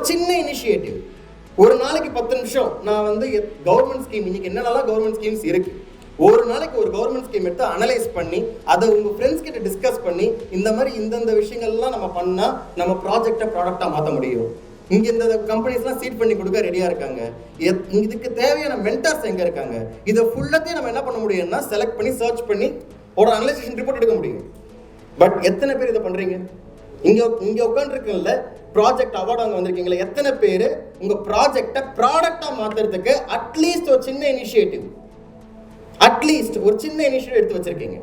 சின்ன இனிஷியேட்டிவ், ஒரு நாளைக்கு 10 நிமிஷம் நான் வந்து கவர்மெண்ட் ஸ்கீம் இன்னைக்கு என்னென்னலாம் கவர்மெண்ட் ஸ்கீம்ஸ் இருக்கு, ஒரு நாளைக்கு ஒரு கவர்மெண்ட் ஸ்கீம் எடுத்து அனலைஸ் பண்ணி அதை உங்க ஃப்ரெண்ட்ஸ் கிட்ட டிஸ்கஸ் பண்ணி இந்த மாதிரி இந்தந்த விஷயங்கள்லாம் நம்ம பண்ணா நம்ம ப்ராஜெக்டை ப்ராடக்டா மாற்ற முடியும். இங்க இந்த கம்பெனிஸ்லாம் சீட் பண்ணி கொடுக்க ரெடியா இருக்காங்க. இதுக்கு தேவையான மென்டார்ஸ் எங்க இருக்காங்க? இதை ஃபுல்லத்தையும் நம்ம என்ன பண்ண முடியும்னா செலக்ட் பண்ணி சர்ச் பண்ணி ஒரு அனலைசேஷன் ரிப்போர்ட் எடுக்க முடியும். பட் எத்தனை பேர் இதை பண்றீங்க? இங்க உட்காந்துருக்கல ப்ராஜெக்ட் அவார்டு அங்கே வந்திருக்கீங்களா, எத்தனை பேர் உங்க ப்ராஜெக்டை ப்ராடக்டா மாத்துறதுக்கு அட்லீஸ்ட் ஒரு சின்ன இனிஷியேட்டிவ் எடுத்து வச்சிருக்கீங்க?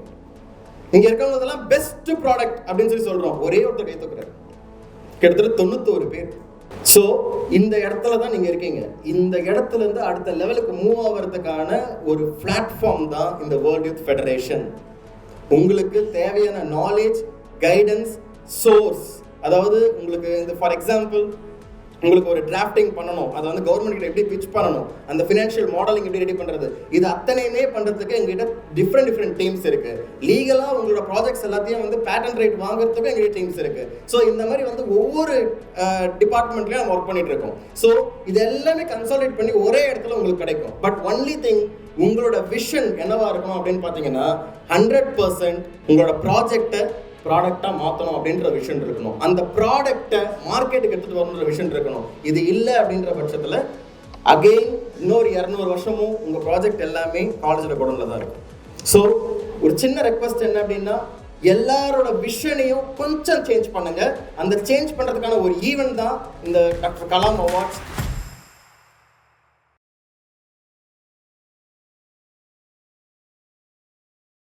இங்க இருக்கவங்க பெஸ்ட் ப்ராடக்ட் அப்படின்னு சொல்றோம், ஒரே ஒருத்தர் கை தூக்குறாரு, கிட்டத்தட்ட 91 பேர். ஸோ இந்த இடத்துல தான் நீங்க இருக்கீங்க. இந்த இடத்துல இருந்து அடுத்த லெவலுக்கு மூவ் ஆகிறதுக்கான ஒரு பிளாட்ஃபார்ம் தான் இந்த வேர்ல்ட் யூத் ஃபெடரேஷன். உங்களுக்கு தேவையான நாலேஜ், கைடன்ஸ், சோர்ஸ், அதாவது உங்களுக்கு இந்த ஃபார் எக்ஸாம்பிள் உங்களுக்கு ஒரு டிராஃப்டிங் பண்ணணும், அதை வந்து கவர்மெண்ட் கிட்ட எப்படி பிச் பண்ணணும், அந்த ஃபினான்ஷியல் மாடலிங் எப்படி ரெடி பண்றது, இது அத்தனையுமே பண்றதுக்கு எங்ககிட்ட டிஃப்ரெண்ட் டீம்ஸ் இருக்கு. லீகலா உங்களோட ப்ராஜெக்ட்ஸ் எல்லாத்தையும் வந்து பேட்டன் ரைட் வாங்குறதுக்கு எங்ககிட்ட டீம்ஸ் இருக்கு. ஸோ இந்த மாதிரி வந்து ஒவ்வொரு டிபார்ட்மெண்ட்லயும் நம்ம ஒர்க் பண்ணிட்டு இருக்கோம். ஸோ இது எல்லாமே கன்சாலிடேட் பண்ணி ஒரே இடத்துல உங்களுக்கு கிடைக்கும். பட் ஒன்லி திங், உங்களோட விஷன் என்னவா இருக்கணும் அப்படின்னு பாத்தீங்கன்னா 100% உங்களோட ப்ராஜெக்டை ப்ராடக்டா மாற்றணும் அப்படின்ற விஷன் இருக்கணும். அந்த ப்ராடக்டை மார்க்கெட்டுக்கு எடுத்துட்டு வரணுன்ற விஷன் இருக்கணும். இது இல்லை அப்படின்ற பட்சத்தில் அகெயின் இன்னொரு 200 வருஷமும் உங்க ப்ராஜெக்ட் எல்லாமே காலேஜோட குடம்ல தான் இருக்கும். ஸோ ஒரு சின்ன ரெக்வஸ்ட் என்ன அப்படின்னா, எல்லாரோட விஷனையும் கொஞ்சம் சேஞ்ச் பண்ணுங்க. அந்த சேஞ்ச் பண்றதுக்கான ஒரு ஈவென்ட் தான் இந்த டாக்டர் கலாம் அவார்ட்ஸ்.